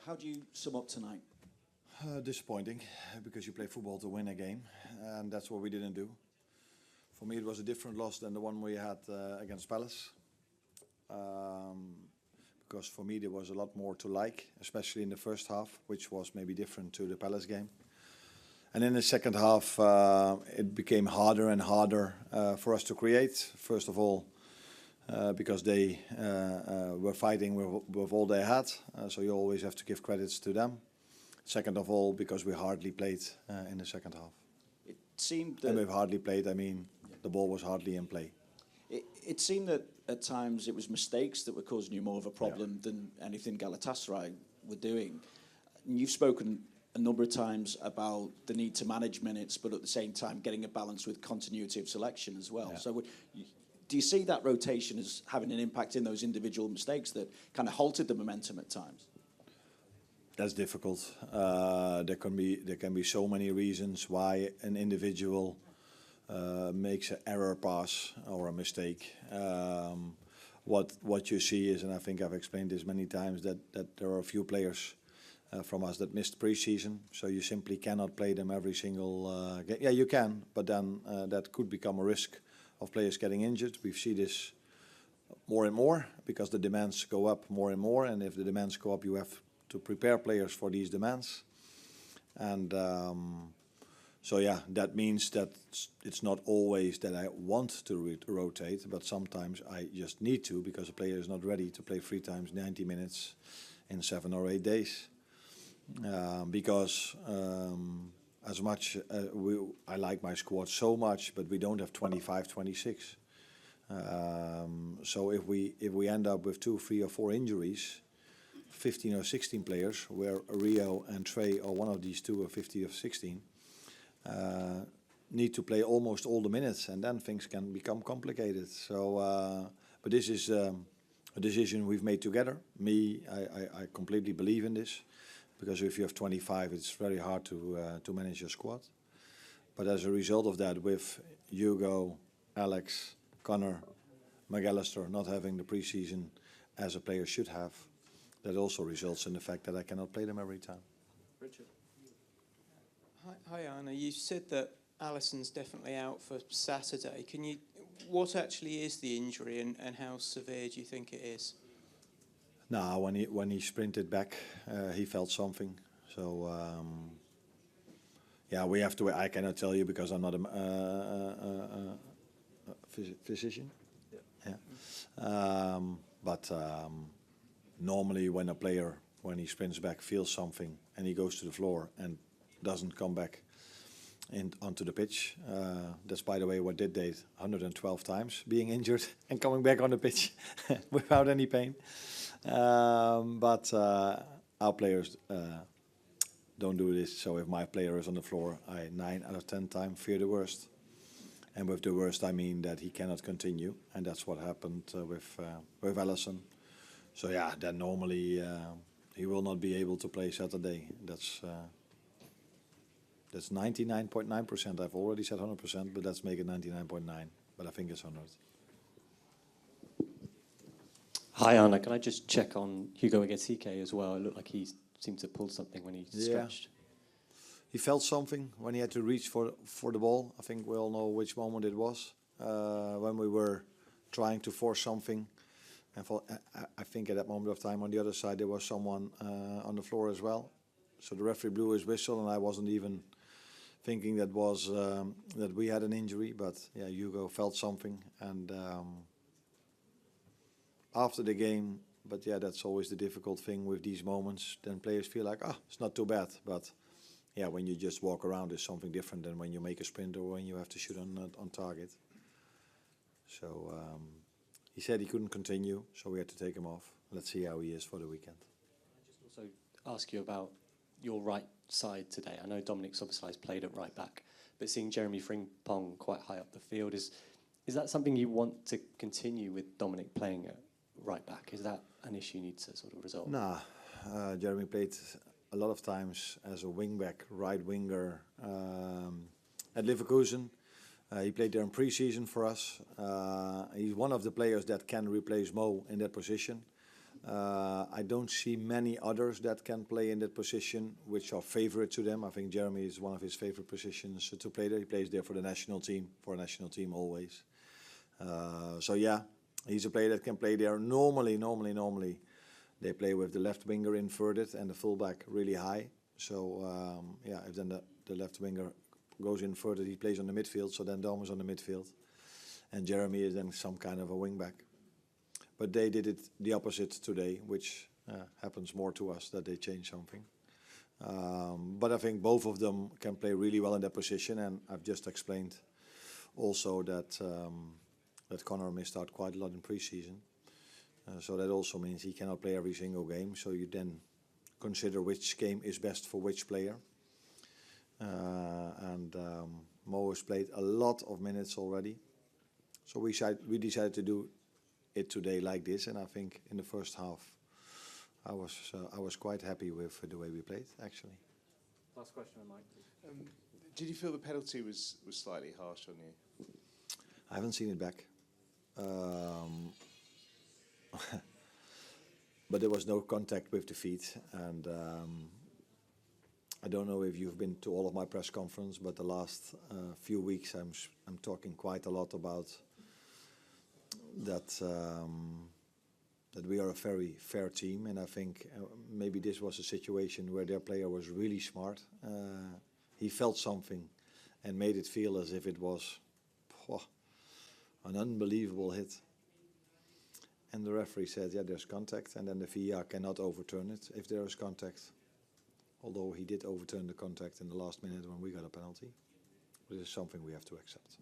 How do you sum up tonight? Disappointing, because you play football to win a game, and that's what we didn't do. For me, it was a different loss than the one we had against Palace. Because for me, there was a lot more to like, especially in the first half, which was maybe different to the Palace game. And in the second half, it became harder and harder for us to create. First of all, because they were fighting with all they had, so you always have to give credits to them. Second of all, because we hardly played in the second half. It seemed that... And with hardly played, I mean the ball was hardly in play. It seemed that at times it was mistakes that were causing you more of a problem than anything Galatasaray were doing. And you've spoken a number of times about the need to manage minutes, but at the same time getting a balance with continuity of selection as well. Yeah. So do you see that rotation as having an impact in those individual mistakes that kind of halted the momentum at times? That's difficult. There can be so many reasons why an individual makes an error pass or a mistake. What you see is, and I think I've explained this many times, that there are a few players from us that missed pre-season, so you simply cannot play them every single game. Yeah, you can, but then that could become a risk of players getting injured. We see this more and more because the demands go up more and more, and if the demands go up, you have to prepare players for these demands. And so yeah, that means that it's not always that I want to rotate, but sometimes I just need to, because a player is not ready to play 3 times 90 minutes in 7 or 8 days. Because as much I like my squad so much, but we don't have 25, 26. So if we end up with 2, 3 or 4 injuries, 15 or 16 players, where Rio and Trey or one of these two are 50 or 16, need to play almost all the minutes, and then things can become complicated. So, but this is a decision we've made together. I completely believe in this, because if you have 25, it's very hard to manage your squad. But as a result of that, with Hugo, Alex, Connor, McAllister not having the pre-season as a player should have, that also results in the fact that I cannot play them every time. Richard. Hi Arne, you said that Alisson's definitely out for Saturday. What actually is the injury, and how severe do you think it is? No, when he sprinted back, he felt something. So yeah, we have to. I cannot tell you because I'm not a physician. Yeah. But normally, when a player, when he sprints back, feels something and he goes to the floor and doesn't come back onto the pitch. That's, by the way, what did Dave 112 times, being injured and coming back on the pitch without any pain. But our players don't do this. So if my player is on the floor, I 9 out of 10 times fear the worst. And with the worst, I mean that he cannot continue, and that's what happened with Alisson. So yeah, then normally he will not be able to play Saturday. That's 99.9%. I've already said 100%, but let's make it 99.9. But I think it's 100. Hi Arne, can I just check on Hugo Ekitike as well? It looked like he seemed to pull something when he stretched. He felt something when he had to reach for the ball. I think we all know which moment it was, when we were trying to force something. And I think at that moment of time on the other side there was someone on the floor as well. So the referee blew his whistle, and I wasn't even thinking that we had an injury. But yeah, Hugo felt something, and after the game. But yeah, that's always the difficult thing with these moments. Then players feel like, it's not too bad. But yeah, when you just walk around, it's something different than when you make a sprint or when you have to shoot on target. So he said he couldn't continue, so we had to take him off. Let's see how he is for the weekend. I'll just also ask you about your right side today. I know Dominic Szoboszlai's played at right back, but seeing Jeremy Frimpong quite high up the field, is that something you want to continue with Dominic playing at right back? Is that an issue you need to sort of resolve? Nah, Jeremy played a lot of times as a wing-back, right winger at Leverkusen. He played there in pre-season for us. He's one of the players that can replace Mo in that position. I don't see many others that can play in that position, which are favorite to them. I think Jeremy is one of his favorite positions to play there. He plays there for the national team, always. So yeah, he's a player that can play there. Normally, they play with the left winger inverted and the fullback really high. So yeah, if then the left winger goes inverted, he plays on the midfield. So then Dom is on the midfield, and Jeremy is then some kind of a wing back. But they did it the opposite today, which happens more to us, that they change something. But I think both of them can play really well in that position, and I've just explained also that that Connor missed out quite a lot in pre-season. So that also means he cannot play every single game. So you then consider which game is best for which player. And Mo has played a lot of minutes already. So we decided to do it today like this, and I think in the first half I was quite happy with the way we played, actually. Last question, Mike, please. Did you feel the penalty was slightly harsh on you? I haven't seen it back. But there was no contact with the feet, and I don't know if you've been to all of my press conference, but the last few weeks I'm talking quite a lot about that that we are a very fair team, and I think maybe this was a situation where their player was really smart. He felt something and made it feel as if it was an unbelievable hit. And the referee said, yeah, there's contact, and then the VAR cannot overturn it if there is contact. Although he did overturn the contact in the last minute when we got a penalty. This is something we have to accept.